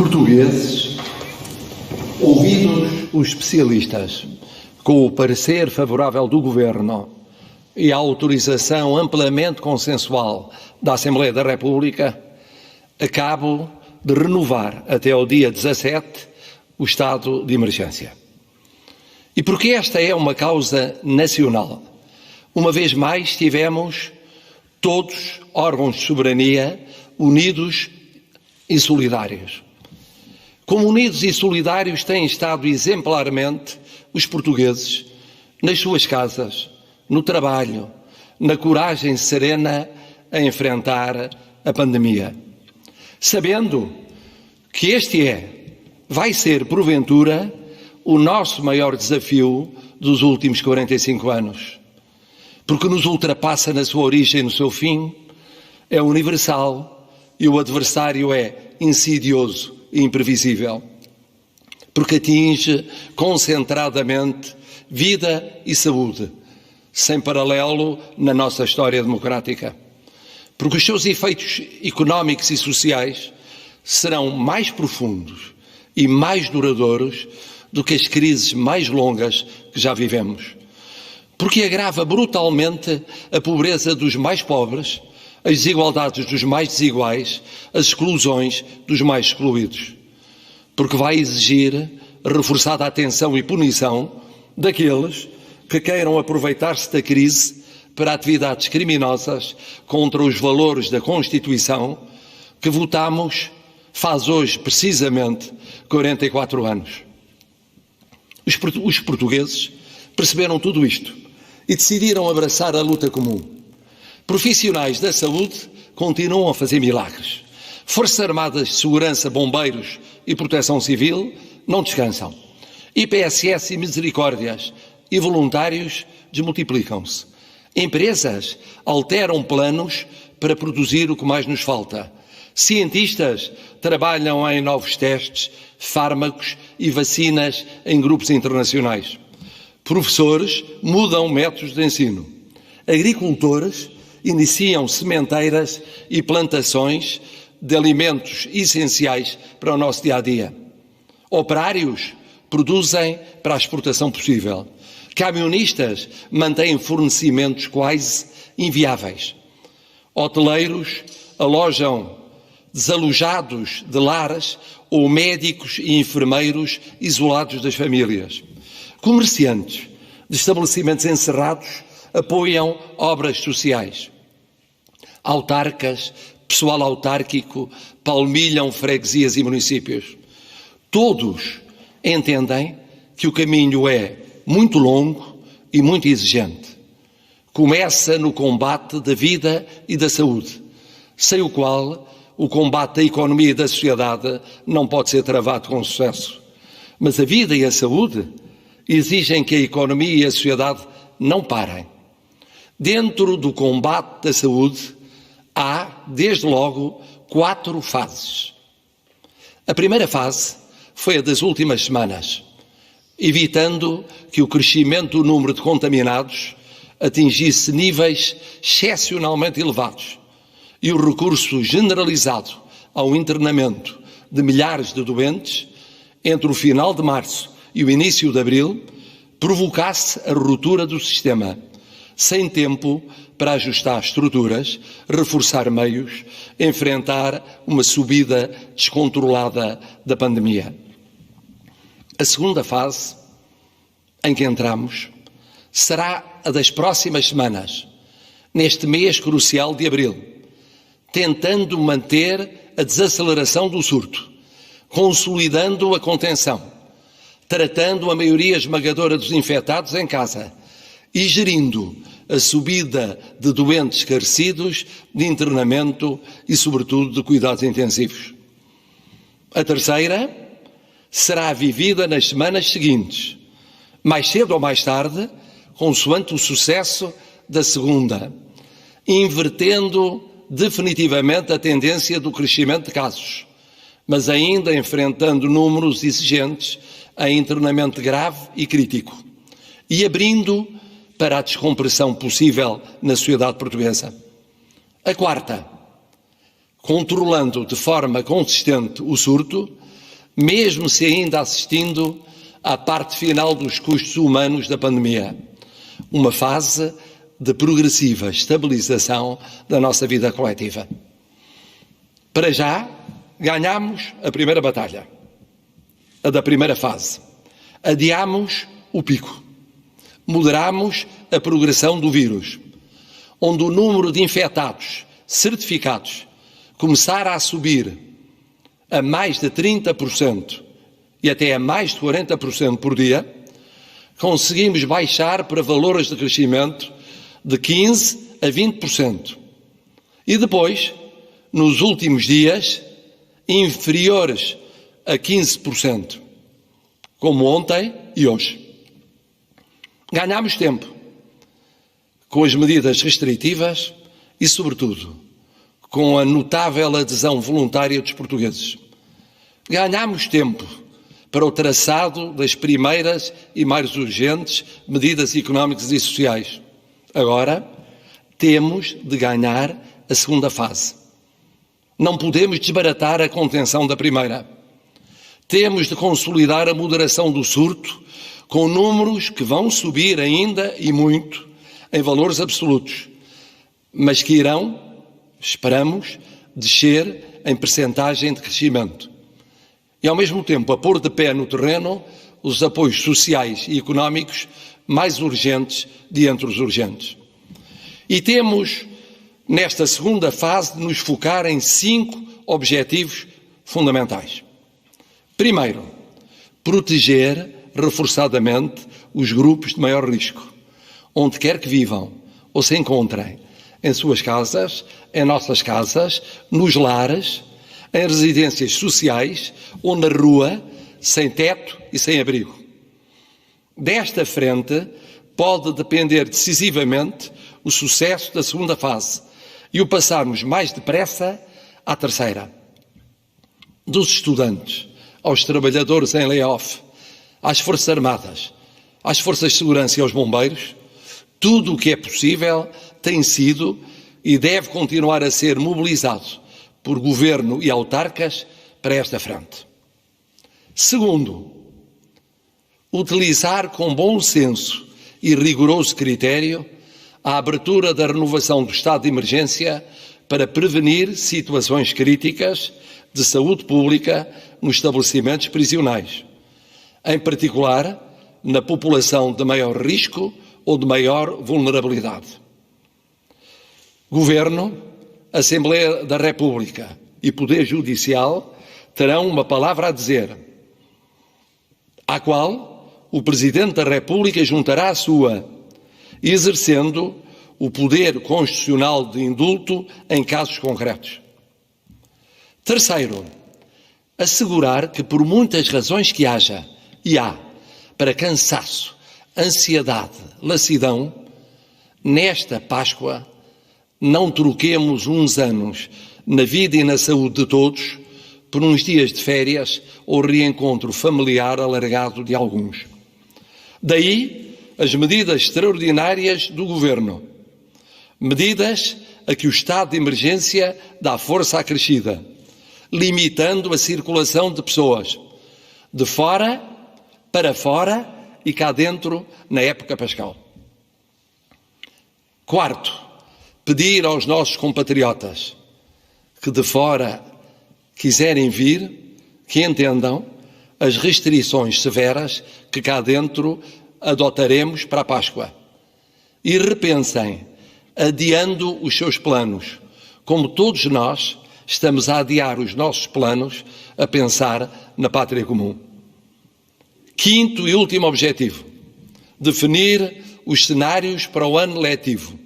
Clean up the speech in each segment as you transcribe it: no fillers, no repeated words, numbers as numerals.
portugueses, ouvidos os especialistas, com o parecer favorável do Governo e a autorização amplamente consensual da Assembleia da República, acabo de renovar até ao dia 17 o estado de emergência. E porque esta é uma causa nacional, uma vez mais tivemos todos, órgãos de soberania, unidos e solidários. Como unidos e solidários têm estado exemplarmente os portugueses nas suas casas, no trabalho, na coragem serena a enfrentar a pandemia. Sabendo que vai ser, porventura, o nosso maior desafio dos últimos 45 anos, porque nos ultrapassa na sua origem e no seu fim, é universal e o adversário é insidioso e imprevisível, porque atinge concentradamente vida e saúde, sem paralelo na nossa história democrática, porque os seus efeitos económicos e sociais serão mais profundos e mais duradouros do que as crises mais longas que já vivemos, porque agrava brutalmente a pobreza dos mais pobres, as desigualdades dos mais desiguais, as exclusões dos mais excluídos, porque vai exigir reforçada atenção e punição daqueles que queiram aproveitar-se da crise para atividades criminosas contra os valores da Constituição que votamos faz hoje precisamente 44 anos. Os portugueses perceberam tudo isto e decidiram abraçar a luta comum. Profissionais da saúde continuam a fazer milagres. Forças Armadas de Segurança, Bombeiros e Proteção Civil não descansam. IPSS e Misericórdias e voluntários desmultiplicam-se. Empresas alteram planos para produzir o que mais nos falta. Cientistas trabalham em novos testes, fármacos e vacinas em grupos internacionais. Professores mudam métodos de ensino. Agricultores iniciam sementeiras e plantações de alimentos essenciais para o nosso dia-a-dia. Operários produzem para a exportação possível. Camionistas mantêm fornecimentos quase inviáveis. Hoteleiros alojam desalojados de lares ou médicos e enfermeiros isolados das famílias. Comerciantes de estabelecimentos encerrados apoiam obras sociais. Autarcas, pessoal autárquico, palmilham freguesias e municípios. Todos entendem que o caminho é muito longo e muito exigente. Começa no combate da vida e da saúde, sem o qual o combate da economia e da sociedade não pode ser travado com sucesso. Mas a vida e a saúde exigem que a economia e a sociedade não parem. Dentro do combate da saúde há, desde logo, 4 fases. A primeira fase foi a das últimas semanas, evitando que o crescimento do número de contaminados atingisse níveis excepcionalmente elevados e o recurso generalizado ao internamento de milhares de doentes entre o final de março e o início de abril provocasse a ruptura do sistema, sem tempo para ajustar estruturas, reforçar meios, enfrentar uma subida descontrolada da pandemia. A segunda fase em que entramos será a das próximas semanas, neste mês crucial de abril, tentando manter a desaceleração do surto, consolidando a contenção, tratando a maioria esmagadora dos infectados em casa e gerindo a subida de doentes carecidos de internamento e, sobretudo, de cuidados intensivos. A terceira será vivida nas semanas seguintes, mais cedo ou mais tarde, consoante o sucesso da segunda, invertendo definitivamente a tendência do crescimento de casos, mas ainda enfrentando números exigentes em internamento grave e crítico, e abrindo para a descompressão possível na sociedade portuguesa. A quarta, controlando de forma consistente o surto, mesmo se ainda assistindo à parte final dos custos humanos da pandemia. Uma fase de progressiva estabilização da nossa vida coletiva. Para já, ganhamos a primeira batalha, a da primeira fase. Adiamos o pico. Moderamos a progressão do vírus, onde o número de infectados certificados começar a subir a mais de 30% e até a mais de 40% por dia, conseguimos baixar para valores de crescimento de 15% a 20%. E depois, nos últimos dias, inferiores a 15%, como ontem e hoje. Ganhámos tempo com as medidas restritivas e, sobretudo, com a notável adesão voluntária dos portugueses. Ganhámos tempo para o traçado das primeiras e mais urgentes medidas económicas e sociais. Agora, temos de ganhar a segunda fase. Não podemos desbaratar a contenção da primeira. Temos de consolidar a moderação do surto, com números que vão subir ainda e muito em valores absolutos, mas que irão, esperamos, descer em percentagem de crescimento. E, ao mesmo tempo, a pôr de pé no terreno os apoios sociais e económicos mais urgentes de entre os urgentes. E temos, nesta segunda fase, de nos focar em 5 objetivos fundamentais. Primeiro, proteger reforçadamente os grupos de maior risco, onde quer que vivam ou se encontrem, em suas casas, em nossas casas, nos lares, em residências sociais ou na rua, sem teto e sem abrigo. Desta frente pode depender decisivamente o sucesso da segunda fase e o passarmos mais depressa à terceira. Dos estudantes aos trabalhadores em layoff, às Forças Armadas, às Forças de Segurança e aos bombeiros, tudo o que é possível tem sido e deve continuar a ser mobilizado por governo e autarcas para esta frente. Segundo, utilizar com bom senso e rigoroso critério a abertura da renovação do estado de emergência para prevenir situações críticas de saúde pública nos estabelecimentos prisionais, em particular na população de maior risco ou de maior vulnerabilidade. Governo, Assembleia da República e Poder Judicial terão uma palavra a dizer, à qual o Presidente da República juntará a sua, exercendo o poder constitucional de indulto em casos concretos. Terceiro, assegurar que, por muitas razões que haja, e há, para cansaço, ansiedade, lassidão, nesta Páscoa não troquemos uns anos na vida e na saúde de todos por uns dias de férias ou reencontro familiar alargado de alguns. Daí as medidas extraordinárias do Governo, medidas a que o estado de emergência dá força acrescida, limitando a circulação de pessoas de fora para fora e cá dentro na época pascal. Quarto, pedir aos nossos compatriotas que de fora quiserem vir, que entendam as restrições severas que cá dentro adotaremos para a Páscoa e repensem, adiando os seus planos, como todos nós estamos a adiar os nossos planos a pensar na pátria comum. Quinto e último objetivo, definir os cenários para o ano letivo,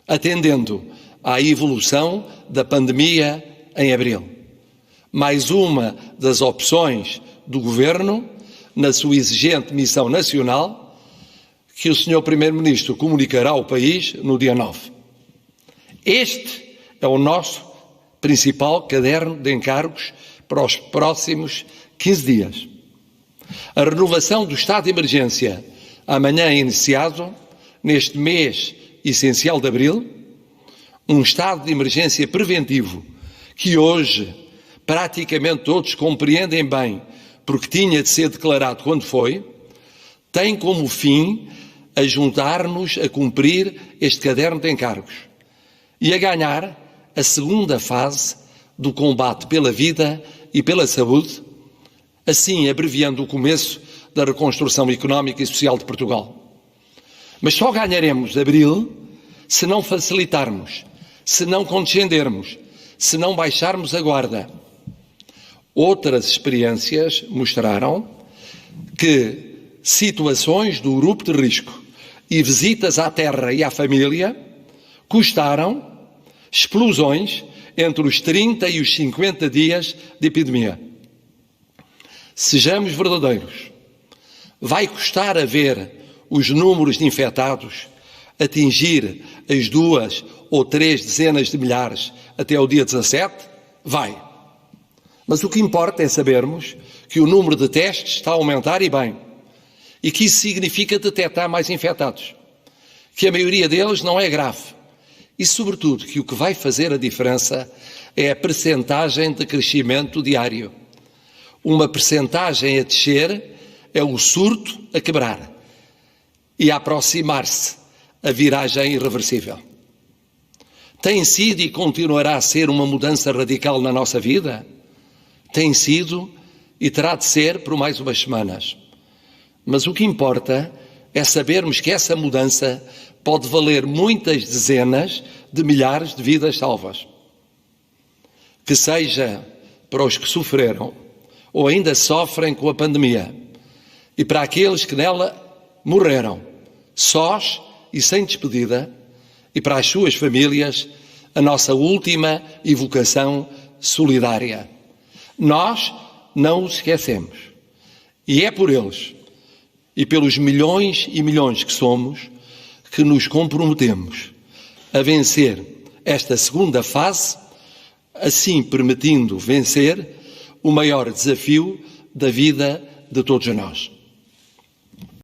atendendo à evolução da pandemia em abril. Mais uma das opções do Governo, na sua exigente missão nacional, que o Sr. Primeiro-Ministro comunicará ao país no dia 9. Este é o nosso principal caderno de encargos para os próximos 15 dias. A renovação do estado de emergência, amanhã iniciado, neste mês essencial de abril, um estado de emergência preventivo que hoje praticamente todos compreendem bem, porque tinha de ser declarado quando foi, tem como fim a juntar-nos a cumprir este caderno de encargos e a ganhar a segunda fase do combate pela vida e pela saúde, assim abreviando o começo da reconstrução económica e social de Portugal. Mas só ganharemos abril se não facilitarmos, se não condescendermos, se não baixarmos a guarda. Outras experiências mostraram que situações do grupo de risco e visitas à terra e à família custaram explosões entre os 30 e os 50 dias de epidemia. Sejamos verdadeiros. Vai custar a ver os números de infectados atingir as 2 ou 3 dezenas de milhares até ao dia 17? Vai. Mas o que importa é sabermos que o número de testes está a aumentar e bem, e que isso significa detectar mais infectados, que a maioria deles não é grave, e sobretudo que o que vai fazer a diferença é a percentagem de crescimento diário. Uma percentagem a descer é o surto a quebrar e a aproximar-se a viragem irreversível. Tem sido e continuará a ser uma mudança radical na nossa vida? Tem sido e terá de ser por mais umas semanas. Mas o que importa é sabermos que essa mudança pode valer muitas dezenas de milhares de vidas salvas. Que seja para os que sofreram ou ainda sofrem com a pandemia e para aqueles que nela morreram, sós e sem despedida, e para as suas famílias, a nossa última evocação solidária. Nós não os esquecemos. E é por eles e pelos milhões e milhões que somos que nos comprometemos a vencer esta segunda fase, assim permitindo vencer o maior desafio da vida de todos nós.